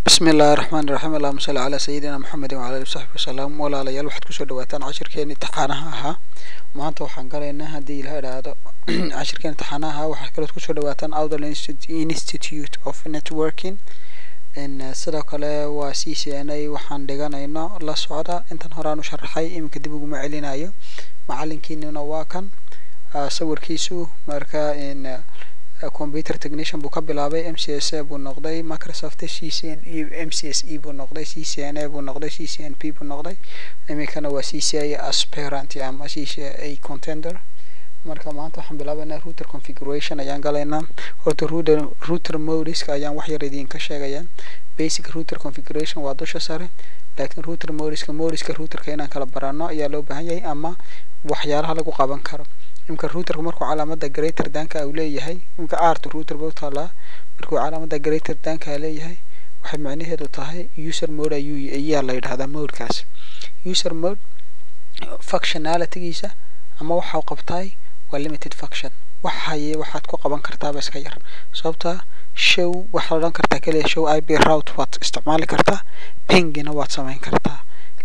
بسم الله الرحمن الرحيم اللهم صل على سيدنا محمد وعلى اله وصحبه وسلم ولا ليال waxaad ku soo dhawaataan cashirkeena imtixaanaha ahaa maanta waxaan galeynaa hadii la yiraahdo cashirkeena imtixaanaha waxaad kala ku soo dhawaataan Outdoor Institute of Networking in sidoo kale waa CCNA waxaan dhiganaynaa la socda intan horaan u sharaxay imika dib ugu macelinayo macalinkiina waa kan sawirkiisu marka in computer technician buu ka bilaabay MCS buu noqday Microsoft CCNA MCSE buu noqday CCNA buu noqday CCNP buu noqday imikana waa CCI aspirant ama CCI contender marka maanta waxaan bilaabaynaa router configuration ayaan galaynaa horta router modes ayaan wax yar idin ka sheegayaan basic router configuration waa dusha sare laakiin router modeska routerka inaan kala barano ayaa loo baahan yahay ama waxyaalaha lagu qaban karo imka routerku markuu calaamada greater than-ka uu leeyahay imka art router buu tala markuu calaamada greater than-ka leeyahay waxay macnaheedu tahay user mode ayaa la yiraahdaa modekaas user mode functionality-giisa ama waxa uu qabtay waa limited function waxaad ku qaban kartaa bas ka yar sababta show waxa la oran kartaa kaliya show IP route waad isticmaali kartaa pingina waad samayn kartaa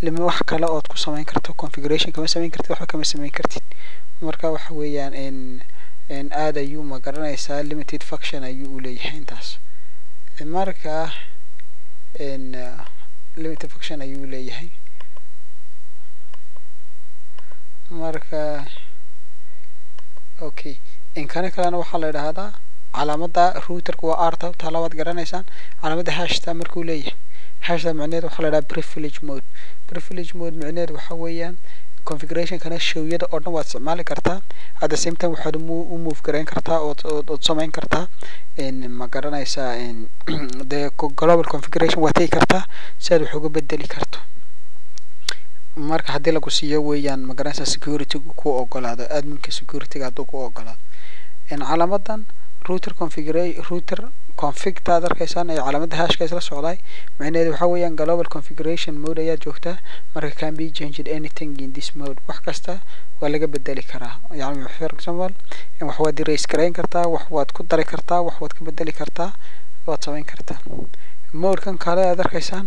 lima wax kale oo ku samayn karto configuration kama samayn kartid waxa kama samayn kartid marka waxa weeyaan in aad ayuu ma garanaysaa limited function ayuu u leeyahay intaas marka in limited function ayuu leeyahay marka okay in kana kalena waxa la yiraahdaa calaamada routerku waa arta talabaad garanaysaan calaamada hashta markuu leeyahay hashta macnaheedu waxa la yiraahdaa privilege mode macnaheedu waxa weeyaan configuration kana showyada oo dhan waad isticmaali kartaa at the same time waxaad u move gareyn kartaa oo samayn kartaa in ma garanaysaa in the global configuration waad tay kartaa si aad wax uga bedeli karto marka hadii lagu siiyo weeyaan ma garanaysaa security ku ogolaado adminka security-ga haduu ku ogolaado in calaamadan router config taad arkaysan ay calaamada hashka isla socday macnaheedu waxa weeyaan global configuration mode ayaa joogta marka can be changed anything in this mode wax kasta waa laga bedeli karaa yani for example in wax waad erase gareyn kartaa wax waad ku dari kartaa wax waad ka bedeli kartaa waad samayn kartaa mode kan kale aad arkaysan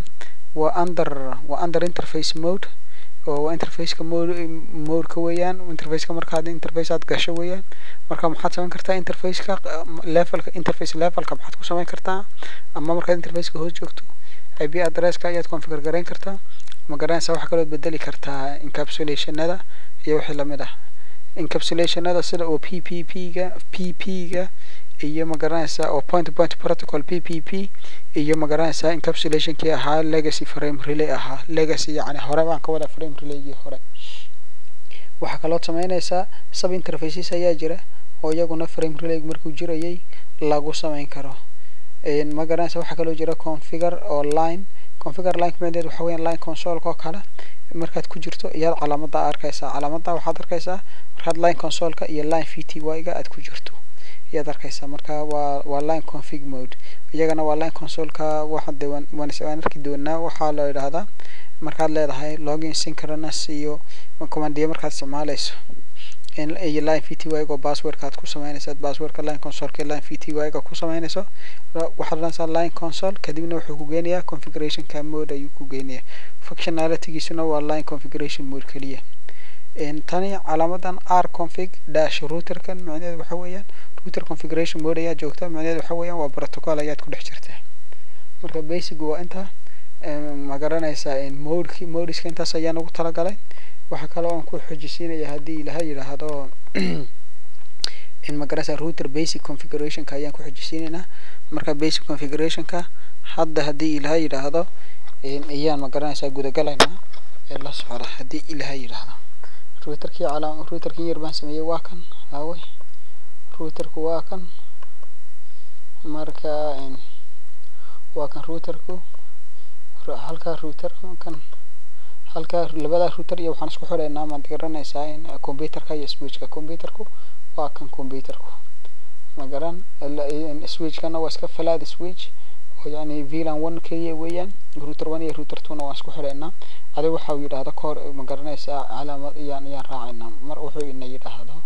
waa under interface mode oo interface-ka mode ka weeyaan interface-ka markaad interface aad gasho weeyaan marka maxaad samayn kartaa interface-ka interface level-ka maxaad ku samayn kartaa ama markaad interface-ka hoos joogto IP address-ka ayaad configure gareyn kartaa ma garanaysaa wax kale oo bedeli kartaa encapsulation-nada iyo wixii lamid ah encapsulation-nada sida oo PP-ga iyo ma garanaysaa oo point to point protocol PPP iyo ma garanaysaa encapsulation-kii ahaa legacy frame relay ahaa legacy yani hore baan ka wada frame relay hore waxa kale oo samaynaysaa sub interfaces ayaa jira oo iyaguna frame relay markuu jirayay lagu samayn karo ma garanaysaa waxa kale oo jira configure line macnaheedu waxa weeyaan line console-ka oo kale markaad ku jirto iyad calaamada waxaad arkaysaa markaad line console-ka iyo line VTY-ga aad ku jirto iyad arkaysaa marka waa line config mode iyagana waa line console-ka waxa waan arki doonaa waxa la yiraahdaa markaad leedahay login synchronous iyo command-iyo markaad isticmaalayso in line VTY-ga password-ka aad ku samaynayso password-ka line console-ka line VTY-ga ku samaynayso waxaad leedahay line console kadibna wuxuu ku geenayaa configuration-ka mode ayuu ku geenayaa functionality-giisuna waa line configuration mode kaliya tani calaamadan rconfig dash router-kan macnaheedu waxa weeyaan router configuration mode ayaa joogta macnaheedu waxa weeyaan waa protocol ayaad ku dhex jirtaa marka basic waa inta ma garanaysaa in modeska intaas ayaan ugu talagalay waxa kale oo aan ku xojisiinaya hadii ilaahay yiraahdo in ma garanaysaa router basic configuration-ka ayaan ku xojisiinayna marka basic configuration-ka hadii ilaahay yiraahdo ayaan ma garanaysaa guda galayna la socda hadii ilaahay yiraahdo routerkii yar baan sameeyay waa kan haaway routerku waa kan marka waa kan routerku halka labada router iyo waxaan isku xidhaynaa ma garanaysaa in computer-ka iyo switch-ka computer-ku waa kan computer-ku ma garan switch-kana waa iska flat switch oo yani VLAN 1 kaliya weeyaan router 1 iyo router 2 waa isku xidhaynaa adiga waxa uu yiraahdo core ma garanaysaa calaamad ayaan raacaynaa mar wuxuu ina yiraahdo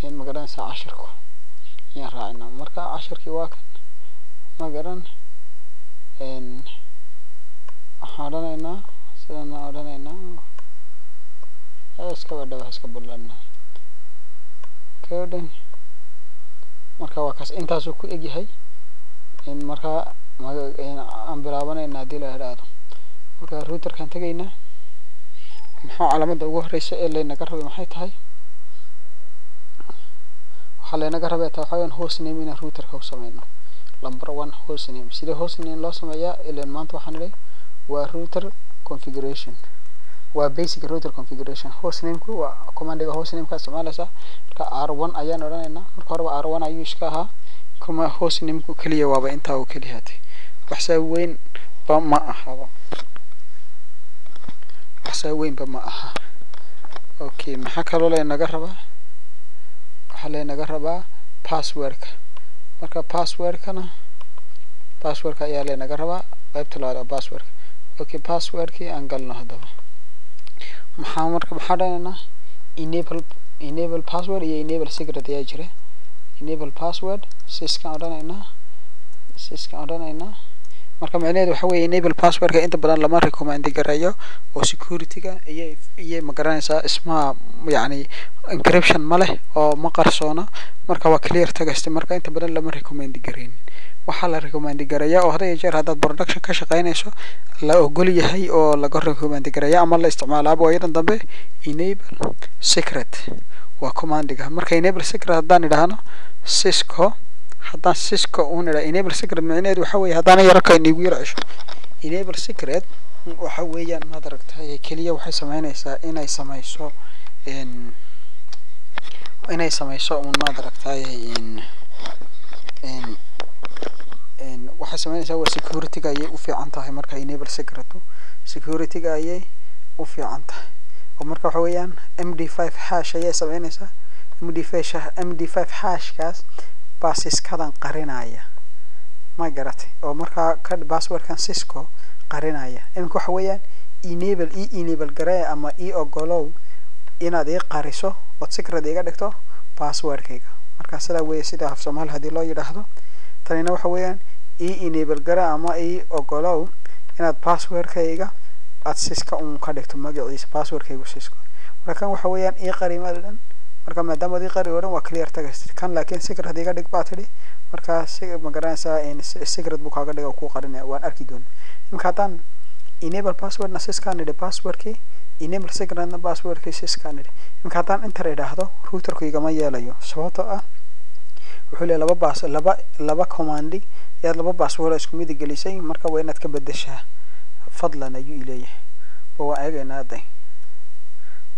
in ma garanaysaa cashirku ayaan raacaynaa marka cashirkii waa kan ma garan سمينا سنة أولانينا اسكا بدأ اسكا بلنا كودين marka waa kaas intaas uu ku eg yahay in marka aan bilaabanayna hadii la yiraahdo marka routerkan tagayna maxaa calaamada ugu horeysa ee leenaga rabay maxay tahay waxa leenaga rabay tahay hostname in routerka uu sameeyno number 1 hostname sida hostname loo sameeyaa ilaa maanta waxaan leeyahay waa router configuration waa basic router configuration hostname ku waa commandiga hostname ka isticmaalaysa marka r1 ayaan oranaynaa marka hore r1 ayuu iska ahaa kuma hostname ku kaliya waaba inta uu kaliya hatay wax weyn ba ma aha wax weyn ba ma aha okay maxaa kaloo la inaga rabaa waxa la inaga rabaa passwordka marka passwordkana ayaa la inaga rabaa qaybta labaad passwordka okay passwordkii aan galno hadaba maxaa dhaynaa enable password iyo enable secret ayaa jira enable password syskan odhanaynaa marka macnaheedu waxa weeye enable passwordka inta badan lama recommend gareeyo oo securityga iyo ma garanaysaa isma yani encryption ma leh oo ma qarsoona marka waa clear text marka inta badan lama recommend gareyn waxa la recommend gareeyaa oo hadda jeer hadaad production ka shaqeynayso la ogol yahay oo laga recommend gareeyaa ama la isticmaalaabo wayadan dambe enable secret waa commandiga marka enable secret hadaan idhaahno Cisco una enable secret macnaheedu waxa weeye hadaan yar ka inigu yarasho enable secret waxa weeyaan ma aragtay kaliya waxay sameynaysaa inay samayso ma aragtay waxa sameynaysaa waa securityga ayay u fiican tahay marka enable securityga ayay u fiican tahay oo marka waxa weeyaan md5 hash ayay sameynaysaa md5 hashkaas basiskadan qarinaya ma garatay oo marka ka passwordkan Cisco qarinaya imka waxa weeyaan enable gareey ama ogolow inaad qariso oo secret iga dhigto passwordkayga marka sida weey sida af Soomaali hadii loo yiraahdo tanina waxa weeyaan enable gareey ama ogolow inaad passwordkayga aad Cisco ka dhigto magaciisa passwordkayga Cisco marka waxa weeyaan qariimadan marka maadaama qari oran waa clear text kan laakiin secret hadiga dhig baatiri marka ma garanaysaa in secret book kaaga dhigo ku qarinaya waan arki doon imka hadan enable password na Cisco nidi passwordki enable secret na passwordki Cisco nidi imka hadan enter idhaahdo routerku igama yeelayo sababtoo ah wuxuu leeyahay laba command yaad laba password isku mid gelisay marka waa inaad ka bedeshaa fadlan ayuu leeyahay waa eegayna haday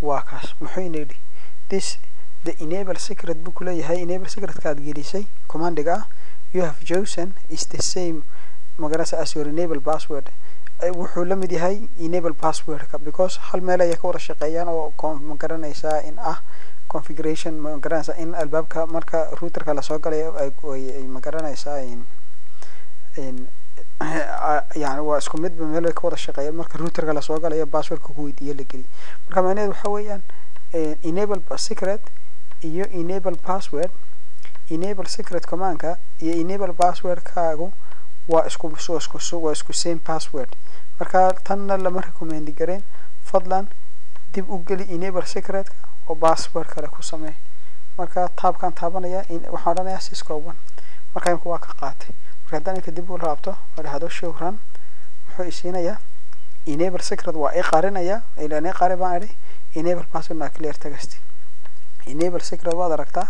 waa kaas muxuu inay the enable secret book leeyahay enable secret kaad gelisay commandiga you have chosen is the same magarasa as your enable password wuxuu la mid yahay enable password because hal meel ay ka wada shaqeeyaan oo magaranaysa in configuration magaranaysa in albaabka marka routerka la soo galay ay magaranaysa in يعني واسكو مid meel ka wada shaqeeyaan marka routerka la soo galay passwordka ku weydiiyo la geli marka macnaheedu waxa weeyaan enable secret iyo enable password enable secret commandka iyo enable password kaagu waa isku same password marka tan lama recommend gareen fadlan dib u gali enable secret oo password kale ku samee marka taabkan taabanaya waxa odhanayaa Cisco 1 marka imku waa ka qaatay marka hadaan dib u raabto wadaado shukran wuxuu isiinaya enable secret waa qarinaya ilaa qaribaan enable password na clear text enable secret waa aragtaa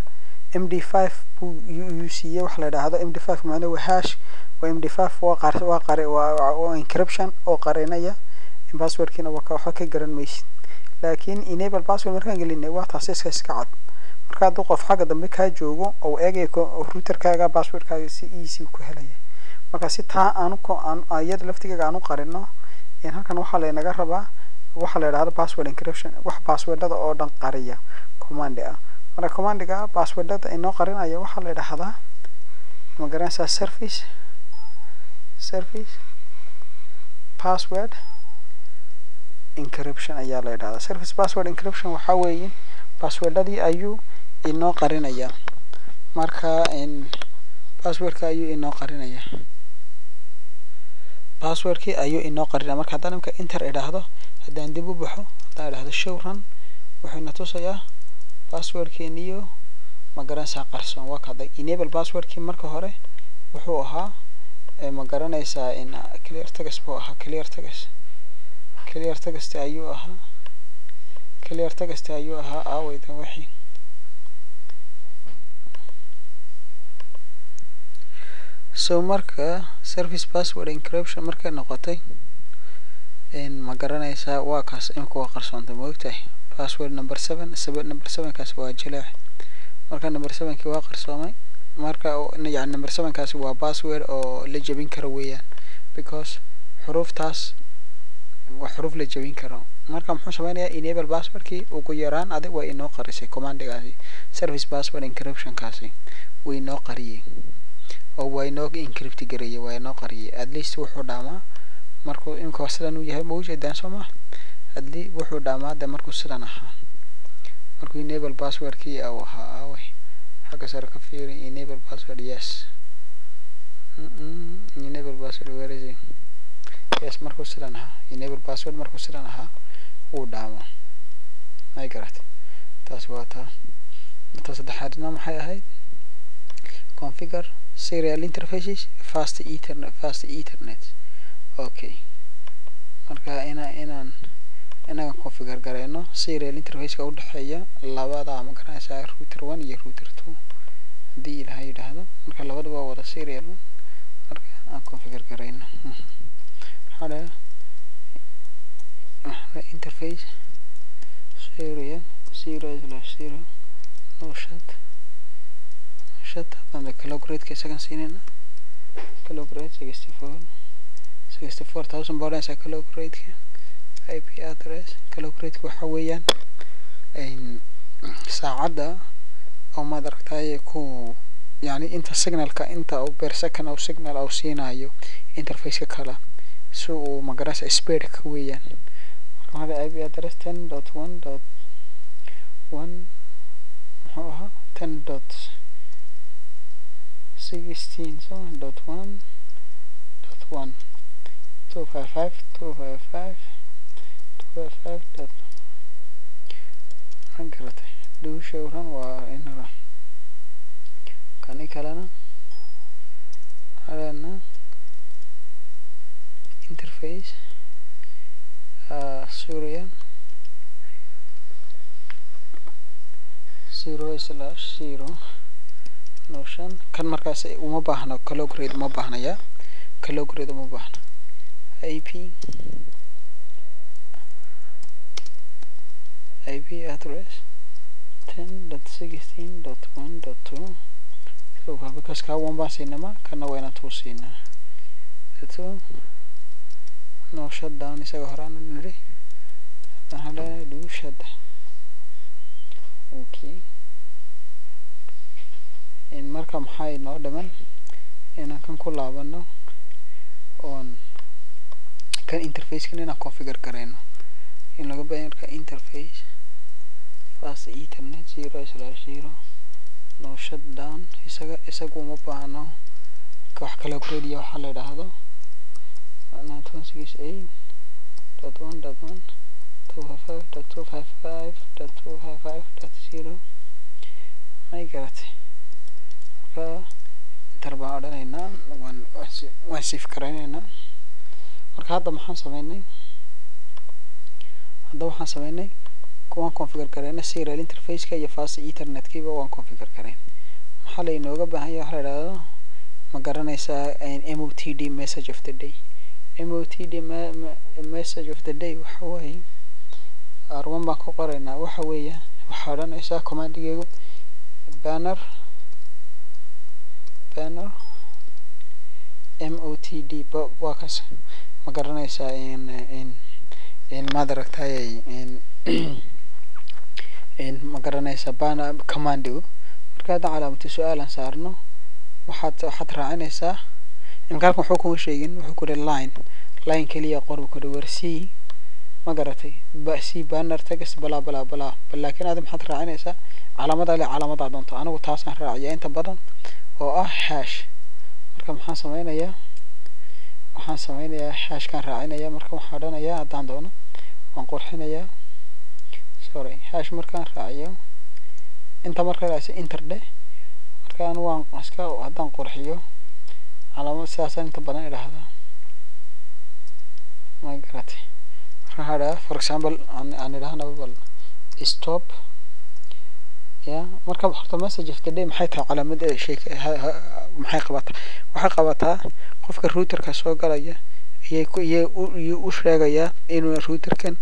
md5 UCA wax la yiraahdo md5 macnaheedu waa hash waa md5 waa encryption oo qarinaya passwordkina waa waxa ka garan maysid laakiin enable password markaan gelinay waa taas iska cad marka qof xaga dambe ka joogo oo eegay routerkaaga passwordkaaga si easy ku helaya marka si taa aan ayad laftiga aan qarino in halkan waxa la inaga rabaa waxa la yiraahdo password encryption wax passwordada oo dhan qariya command marka commandiga passwordada inoo qarinaya waxa la yiraahdaa ma garanaysaa service password encryption ayaa la yiraahdaa service password encryption waxa weeye passwordadii ayuu inoo qarinaya marka in passwordka ayuu inoo qarinaya passwordkii ayuu inoo qarinaa. marka haddaan imka enter idhaahdo, haddaan dib u baxo, haddaan idhaahdo show run, wuxuu ina tusayaa passwordkeeniyo ma garanaysaa qarsoon. waa kaday enable passwordkii marka hore wuxuu ahaa ma garanaysaa in clear text buu ahaa. clear text ayuu ahaa aawaydan wixii. so marka service password encryption markay noqotay ma garanaysaa waa kaas imka waa qarsoontay moogtahay. password number 7 kaas waa jileec. marka number 7kii waa qarsoomay. marka yani number 7 kaasi waa password oo la jebin karo weeyaan, because xuruftaas waa xuruf la jebin karo. marka muxuu sameynayaa enable passwordkii ugu yaraan adig waa inoo qarisay commandigaasi. service password encryption kaasi way inoo qariyay oo waa inoo encrypt gareeyay, waa inoo qariyay. at least wuxuu dhaamaa markuu imka sidan uu yahay mawjeedaan sooma, hadii wuxuu dhaamaa de markuu sidan ahaa. markuu enable passwordkii au ahaa aaway xagga sare ka fiiri. enable password yes. enable password where is it? yes markuu sidan ahaa enable password markuu sidan ahaa uu dhaamo. ay garatay taas waa taa. inta saddexaadna maxay ahayd configure serial interfaces fast ethernet. okay marka inaan configure gareyno serial interface-ka u dhaxeeya labada ma garanaysaa router 1 iyo router 2 hadii ilaha yiraahdo. marka labadaba waa wada serial. marka aan configure gareyno hada interface serial 0/0 no shut and the calculate second sinina calculate 64,000 balance calculate IP address. calculate waxa weeyaan saacada oo ma aragtay ku yani inta signalka inta oo per second oo signal oo siinayo interface ka kala si uu ma garanaysaa speed ka weeyaan. marka IP address 10.1.1 muxuu ahaa 10.16.1.1 255 angaratay duu showran waa inara kani kalena halana interface Syrian 0/0 notion kan markaas uma baahna calculate ma baahnaya calculate ma baahna. IP address 10.16.1.2 so because ka one baan siinama kana waa inaan tuu siinaa. so no shutdown isaga horaan niri hada do shut. okay in marka maxay noo dhaman inaan kan ku laabano on kan interface kan inaan configure gareyno in laga baahan ka interface fast ethernet 0/0 no shutdown isaga uma baahno wax kala guriyo waxa la yiraahdo 168.1.1 255.255.255.0 ay garatay. marka interbaa odhanayna waan save gareynayna. marka hadda waxaan sameynay kuwan configure gareyna serial interface-ka iyo fast ethernet-kiiba waan configure gareyn. maxaa la inooga baahan yahay waxa la yiraahdo ma garanaysaa MOTD message of the day. MOTD message of the day waxa weeye arwan baan ku qoraynaa. waxa weeye waxa odhanaysaa commandigeegu banner MOTD waa kaas ma garanaysaa in madaragtay in ma garanaysaa banner commandigu. marka hadda calaamatu su'aalan saarno waxaad raacinaysaa imkaanka wuxuu kuma sheegin wuxuu ku leeyahay line kaliya qorbu ka dhawr c ma garatay c banner text bala laakiin aad maxaad raacinaysaa calaamada doonto. anigu taasaan raaciyaa inta badan oo ah hash. marka maxaan sameynayaa waxaan samaynayaa hashkan raacinaya marka waxaan odhanayaa haddaan doono waan qurxinayaa sorry hash markaan raaciyo inta marka raacay enter dhe markaan waan iska haddaan qurxiyo calaamad sidaas inta badan idhaahdaa ma garatay marka hada for example aan idhaahna bal stop ya marka horta message of the day maxay tahay calaamada shay maxay qabataa waxa qabataa qofka routerka soo galaya iyay u sheegaya inuu routerkan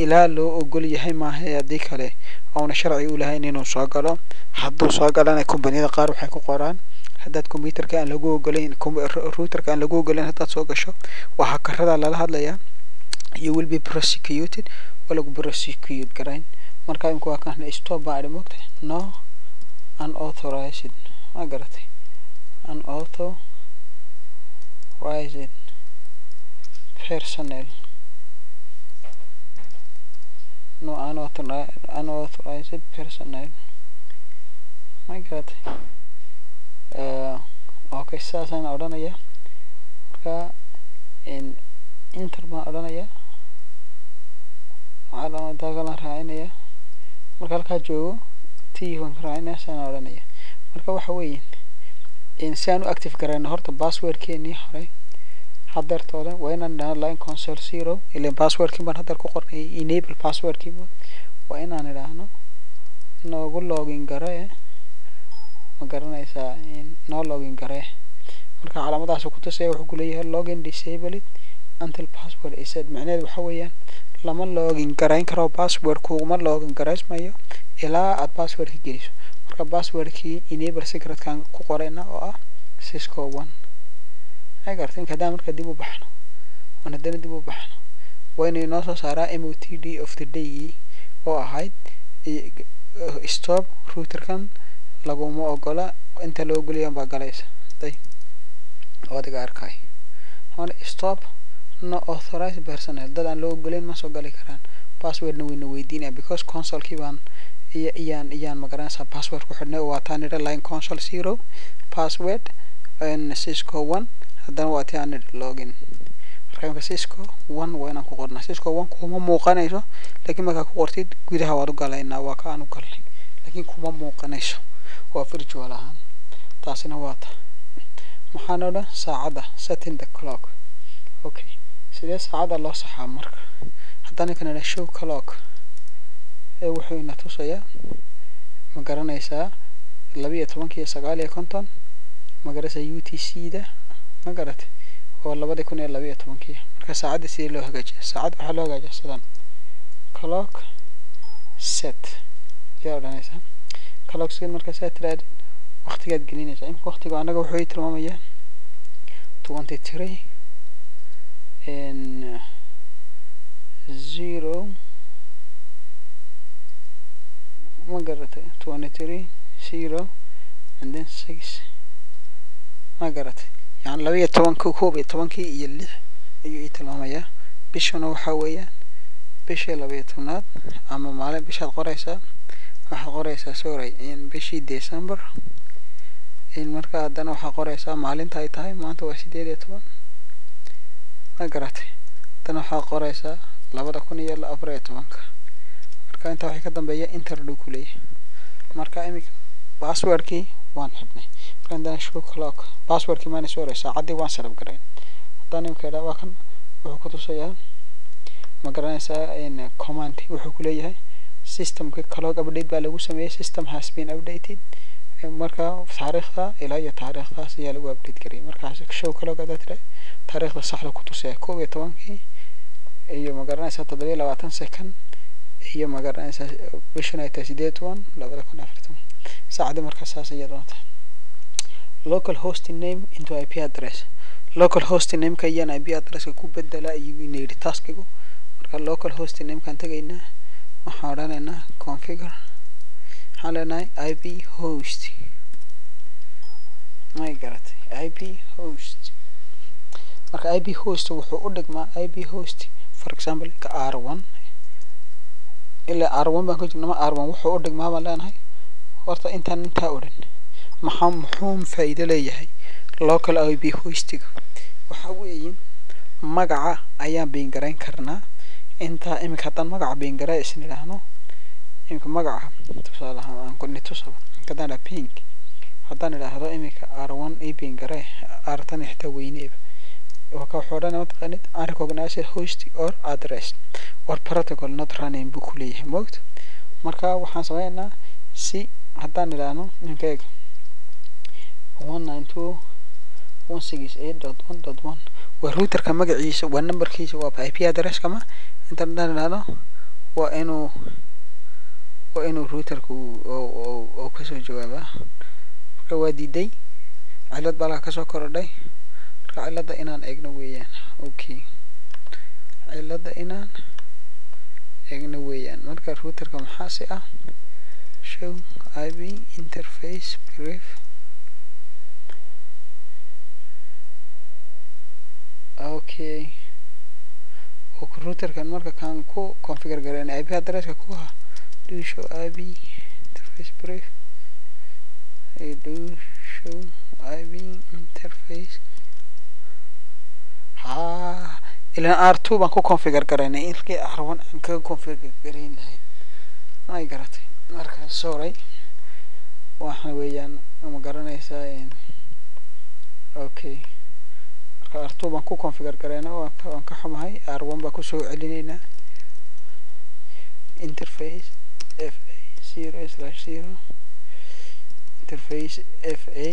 ilaa loo ogol yahay maaha hadii kale oo sharci u lahayn inuu soo galo hadduu soo galana kombaniyada qaar waxay ku qoraan haddaad computerka aan lagu ogolayn routerka aan lagu ogolayn haddaad soo gasho waxa karada lala hadlayaa you will be prosecuted wala lagu prosecute garayn marka imku waa kan stop baa moogtay no unauthorized ma garatay unauthorized personnel no unauthorized personnel ma garatay okay saasaan odhanaya marka enter baan odhanaya calaamada kala raacinaya marka halka joogo t1 raacinaya saan odhanaya marka waxa weeyeen si aan u active garayno horta passwordkeeni hore hadeertooda waa inaan idhaahno line console 0 ilaa passwordkii baan hadda ku qornay enable passwordkii waa inaan idhaahno noogu login garee ma garanaysaa no login garee marka calaamadaas ku tusay wuxuu ku leeyahay login disabled until password is set macnaheedu waxa weeyaan lama login garayn karo password kuma login garaysmayo ilaa aad passwordka geliso marka passwordkii enable secretkan ku qorayna oo ah Cisco 1 ay garteen kada marka dib u baxno wana dib u baxno wayna inoo soo saaraa MOTD of the day oo ahayd stop routerkan laguma ogola inta loo ogoliyay baa galaysa day wadiga arkay hore stop no authorized personnel dad aan loo ogolayn ma soo gali karaan passwordna wayna weydiinaya because console-kii baan iyaan ma garanaysaa password ku xidhnay waa taan idha line console 0 password and Cisco 1 haddana waa taan idha login marka Cisco 1 waa inaan ku qornaa Cisco 1 kuma muuqanayso laakiin marka ku qortid gudaha waad u galaynaa waa ka aan u galnay laakiin kuma muuqanayso waa virtual ahaan taasina waa ta maxaan odhan saacada setting the clock okay sidee saacada loo saxaa marka haddana kana show clock wuxuu ina tusayaa ma garanaysaa 12:09 ma garanaysaa UTC-da ma garatay oo 2012 marka saacada sidee loo hagaajiyaa saacada waxa loo hagaajiyaa sidan clock set yaa odhanaysaa clock set marka set raad waqtigaad gelinaysaa imka waqtiga anaga wuxuu tilmaamayaa 23 and 0 ma garatay 23 0 and then 6 ma garatay yani 12 iyo 6 ayuu tilmaamayaa bishana waxa weeyaan bisha 12aad ama maalin bishaad qoraysaa waxaad qoraysaa sorry in bishii December in marka haddana waxaad qoraysaa maalinta ay tahay maanta waa 18 ma garatay haddana waxaad qoraysaa 2014 marka inta waxay ka dambeeya enter dhow ku leeyahay marka imika passwordkii waan xidhnay marka haddana show clock passwordkii maana soo raysaa caddii waan sarab garayn haddana imika idhaa waa kan wuxuu ku tusayaa ma garanaysaa in command wuxuu ku leeyahay systemka clock update baa lagu sameeyay system has been updated marka taariikhda ilaa iyo taariikhdaas ayaa lagu update gariyay markaas show clock aad tiri taariikhda saxda ku tusaya 12 iyo ma garanaysaa 27 second iyo ma garanaysaa bishana ay tahay 18 2014 saacada marka saas ayaa doonta local hosting name into IP address local hosting name ka iyana IP address ku bedela ayuu inay taskigu marka local hosting name kan tagaynaa waxaan odhanaynaa configure halana IP host ma garatay IP host marka IP host wuxuu u dhigmaa IP host for example ka R1 ila R1 baan ku jirnaa R1 wuxuu u dhigmaa baan leenahay horta inta odhan maxaa faa'iido leeyahay local IP hostiga waxa weeye magaca ayaan biin garayn karnaa inta imika haddaan magaca biin garay isna idhaahno imika magaca tusaale ahaan aan ku nitusaba kadana pink haddaan idhaahdo imika r1 ii biin garay r10 xitaa weyneeba وكا وحورنا متقنت unrecognized host or address or protocol not running buu ku leeyahay moogta marka waxaan sameeynaa si haddaan idhaahno ninkayga 192.168.1.1 waa routerka magaciisa waa numberkiisa waa IP address kama inta idhaahno waa inuu routerku oo kasoo jawaabaa marka waa diiday cilad baa ka soo korodhay cilada inaan eegno weeyaan okay cilada inaan eegno weeyaan marka routerka maxaa si ah show IP interface brief okay oo routerkan marka kan ku configure gareyn IP addresska ku ha do show IP interface brief do show IP interface إلى R2 بنكو configure كرينا إلكي R1 أنكو configure كرينا ما يقرأت مركز sorry وإحنا ويان مقرنا يساين أوكي مركز R2 بنكو configure كرينا وأنكو حماي R1 بنكو سوء علينا interface FA 0/0 interface FA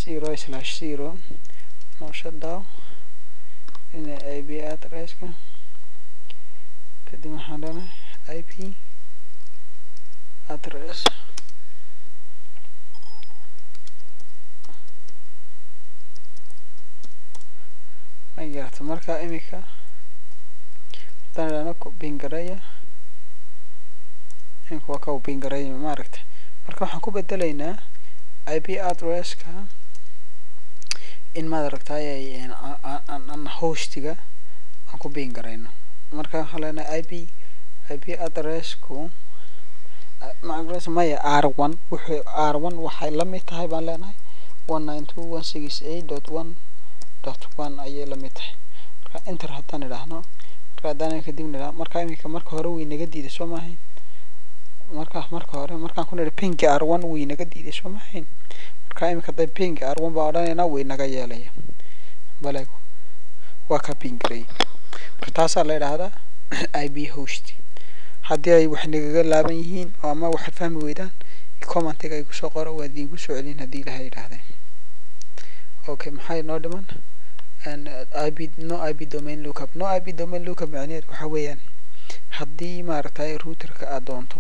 0/0 no shutdown in IP address kadib waxaan dhana IP address ma garata marka imika hadaan ku bingaraya in kuwa ka bingaraya ma aragtay marka waxaan ku bedelaynaa IP addresska in ma aragtay aan hostiga aan ku biin gareyno marka waxaan leenahay IP addressku address maya R1 wuxuu R1 waxay la mid tahay baan leenahay 192.168.1.1 ayay la mid tahay marka enter haddaan idhaahno marka haddaan kadib nidhaa marka imika marka hore way naga diiday soo maahayn marka hore markaan ku nidhi pink R1 way naga diiday soo maahayn marka imika day pink R1 baa odhanayna way naga yeelaya baleego waa ka pink ray marka taasaa la idhaahdaa IP host haddii ay wax nagaga laaban yihiin ama waxaad fahmi weydaan commentiga ay kusoo qoro waa idiinku soo celin haddii ilahay yidhaahdeen okay maxay noo dhiman no IP domain lookup macnaheedu waxa weeyaan haddii maaragtay routerka aad doonto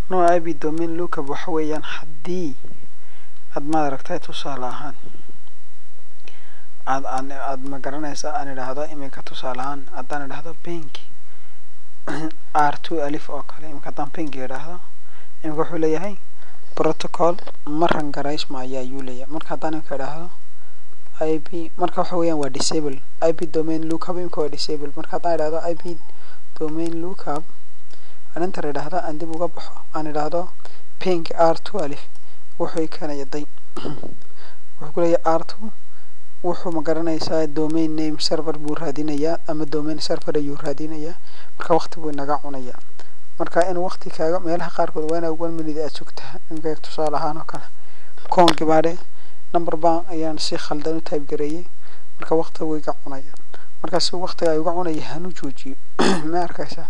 no IP domain lookup waxa weeyaan haddii aad maaragtay tusaale ahaan aad ma garanaysaa aan idhaahdo imika tusaale ahaan haddaan idhaahdo pink R2 alif oo kale imika haddaan pink idhaahdo imika wuxuu leeyahay protocol ma rangaraysma ayuu leeyahay marka haddaan imika idhaahdo IP marka waxa weeyaan waa disable IP domain lookup imika waa disable marka haddaan idhaahdo IP domain lookup aan inta idhaahdo aan dib uga baxo aan idhaahdo pink R2 alif wuxuu keenaya day wuxuu ku leeyahay R2 wuxuu ma garanaysaa domain name server buu raadinayaa ama domain server ayuu raadinayaa marka waqti buu naga cunayaa marka in waqti kaaga meelaha qaarkood waa inaad 1 minute aad sugtaa imika tusaale ahaan oo kale koonki baade number baan ayaan si khaldan u type gareeyay marka waqti way ka cunaya marka si waqtiga ay uga cunaya hanu joojiyo ma arkaysaa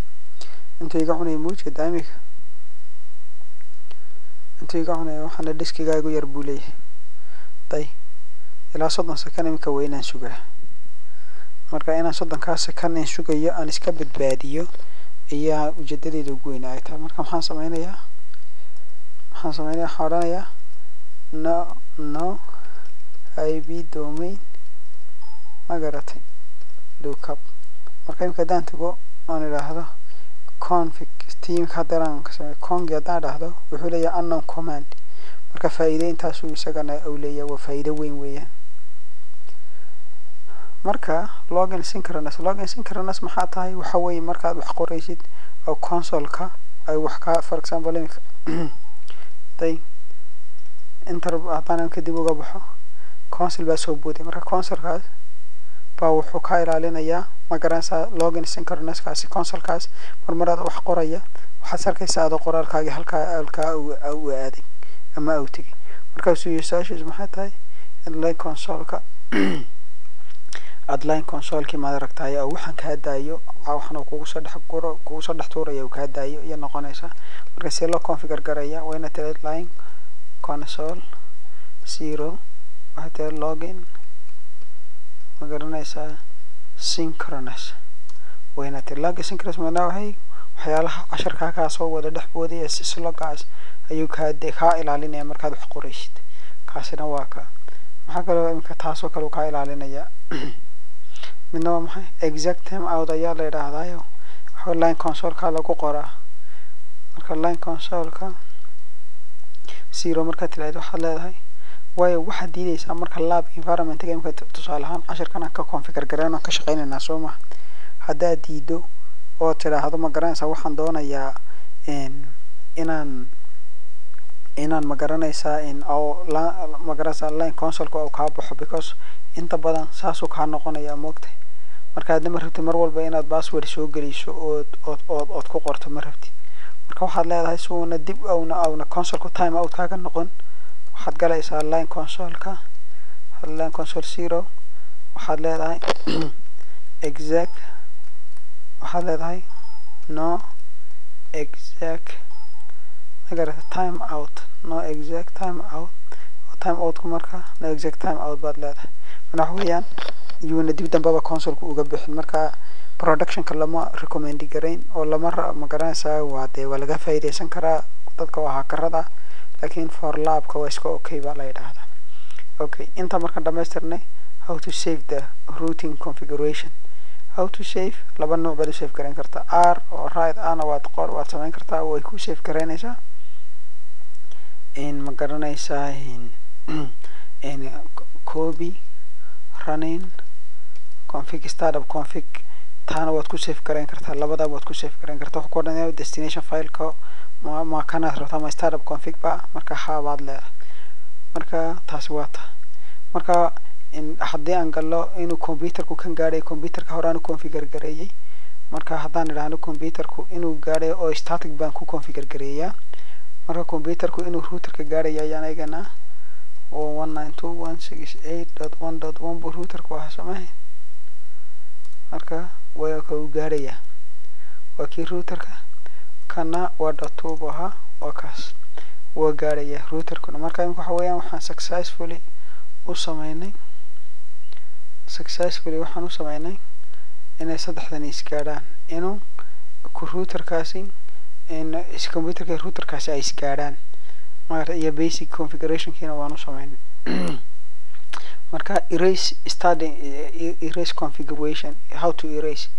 inta iga cunay muujiga daamika inta iga cunay waxaan diskiga igu yar buu leeyahay tay ilaa 30 second imika weynaan sugaa marka inaan 30 second in sugayo aan iska badbaadiyo ayaa ujeedadeedu ugu weyn ay tahay marka maxaan sameynayaa xoranayaa no IP domain magaratay lookup marka imika hadaan tago aan idhaahdo config team hadaran kongi hadaan idhaahdo wuxuu leeyahay unknown command marka faa'iido intaas uu isagana uu leeyahay waa faa'iido weyn weeyaan marka login synchronous maxaa tahay waxa weeye markaad wax qoraysid oo console-ka ay wax ka for example day enter haddaan kadib uga baxo console baa soo booday marka consolekaas baa wuxuu ka ilaalinayaa ma garanaysaa login synchronous-kaasi consolekaas marmarada wax qoraya waxaad arkaysaa adoo qoraalkaaga halkaa u aaday ama u tegay markaas usaashiis maxay tahay line consoleka line consoleki ma aragtay waxaan ka daayo waxaan kugu soo dhex tuuraya ka daayo iyo noqonaysa marka si loo configure garaya waa inaad line console 0 waxaad login ma garanaysaa synchronous waa inaad login synchronous waxyaalaha casharka ka soo wada dhaxboodaya sysloggaas ayuu ka ilaalinaya markaad wax qoraysid kaasina waa ka waxa kale oo imka taasoo kale ka ilaalinaya midna waa maxay exact time out ayaa la yiraahdaa waxa line console-ka lagu qoraa marka line console-ka 0 marka tilaad waxaad leedahay way waxa diidaysaa marka lab environment-ga imka tusaale ahaan casharkan ka configure gareyno ka shaqeynayna Soomaa hadaa diido oo tiraahdo ma garanaysaa waxaan doonayaa inaan ma garanaysaa ma garanaysaa line console-ka oo ka baxo because inta badan saasoo ka noqonaya moogtay marka aad ma rabtid mar walba inaad password soo geliso oo ku qorto ma rabtid marka waxaad leedahay suuna dib awna console-ku time out kaaga noqon waxaad galaysaa line console-ka line console 0 waxaad leedahay exact waxaad leedahay no exact agarata time out no exact time out time out ku marka no exact time out baad leedahay mana waxayaan iyuna dib dambaba console-ku uga bixin marka production-ka lama recommend gareyn oo lama ma garanaysaa waa laga faa'iideysan karaa dadka waxa karada laakiin for lab-ka waa iska okay baa la yiraahdaa okay inta marka dhameystirnay how to save the routing configuration how to save laba nooc baad u save gareyn kartaa r oo right ana waad samayn kartaa way ku save gareynaysaa ma garanaysaa copy running config startup config taana waad ku save gareyn kartaa labada waad ku save gareyn kartaa waxa ku dhanayo destination file-ka ma kana rabtaa ma startup config ba marka baad leedahay marka taasi waa ta marka haddii aan galo inuu computerku kan gaaray computerka horaan u configure gareeyay marka haddaan idhaahno computerku inuu gaaray oo static baan ku configure gareeyaa marka computerku inuu routerka gaaray ayaan eegana oo 192.168.1.1 bu routerku waxa sameeyay marka way ka u gaaraya waa kii routerka kana waa .2 aha oo kaas waa gaaraya routerkuna marka waxa weeyaan waxaan successfully u sameeynay inay saddexdan isgaaraan inuu ku routerkaasi computerka routerkaasi ay isgaaraan marka iyo basic configuration-kiina waan u sameeynay marka erase configuration how to erase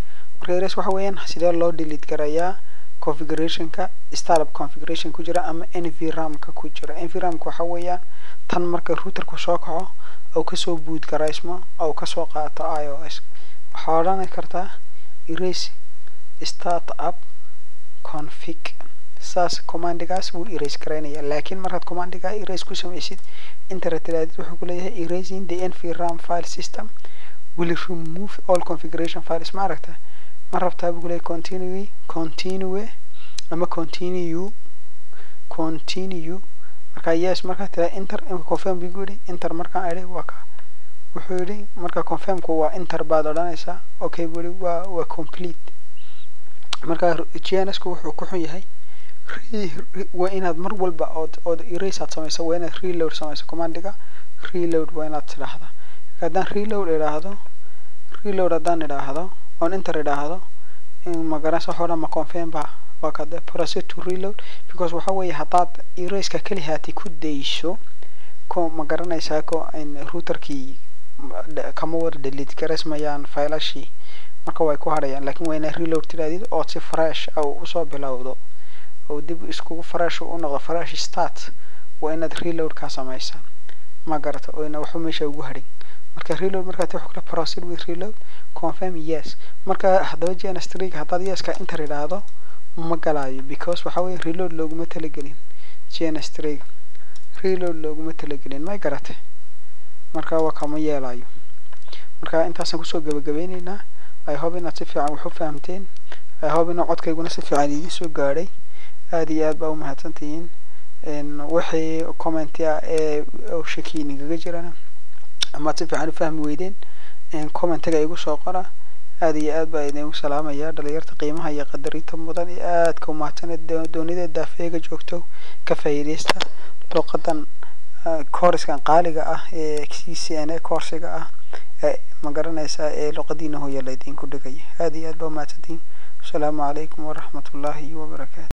marka erase waxa weeyaan sidee loo delete garayaa configuration-ka startup configuration ku jira ama nvram-ka ku jira nvram-ka waxa weeyaan tan marka routerku soo kaco oo ka soo boot garaysmo oo ka soo qaato iOS waxa oran kartaa erase startup config saas command-gaas wuu erase gareynaya laakiin markaad command-ga erase ku sameysid internet wuxuu ku leeyahay erasing the nvram file system will remove all configuration files ma aragtaa ma rabtaa buu leeyahay continue ama continue marka yes marka tira enter confirm buu yiri enter marka ay waa ka wuxuu yiri marka confirm ku waa enter baad oranaysaa okay buu waa complete marka GNS ku wuxuu ku xun yahay waa inaad mar walba oo erase aad sameyso waa inaad reload sameyso command-ga reload waa inaad tiraahdo haddaan reload idhaahdo on enter idhaahdo ma garanaysaa hore ma confirm ba waa ka proceed to reload because waxa weeye hadaad erase-ka kaliyaati ku dayso ma garanaysaa routerkii kama wada delete gareysmayaan file-ashii marka way ku harayaan laakiin waa inaad reload tiraadid oo si fresh u soo bilowdo oo dib isku fresh u noqdo fresh start waa inaad reload ka sameysaa ma garata oo ina wax meesha ugu harin marka reload marka tii wax proceed with reload confirm yes marka hadaba GNS3 hadaad yes ka enter idhaahdo ma galaayo because waxa weeye reload looguma talagelin GNS3 reload looguma talagelin ma garatay marka waa kama yeelayo marka intaasaan kusoo gabagabaynaynaa I hope inaad si fiican wax u fahamteen I hope inuu codkayguna si fiican idin soo gaaray aad iyo aad baa u mahadsantihiin wixii comment ee shakiiniga jirana ama si fiican u fahmi weydeen commentiga igu soo qora aad iyo aad baa idin salaamaya dhalinyarta qiimaha iyo qadarinta mudan ee aad ka mahadsanid doonida daafeega joogto ka faa'iideysta luqadan koorskan qaaliga ah ee CCNA koorsiga ah ma garanaysaa ee luqadiina hooyo la idin ku dhigay aad iyo aad baa mahadsantihiin السلام عليكم ورحمة الله وبركاته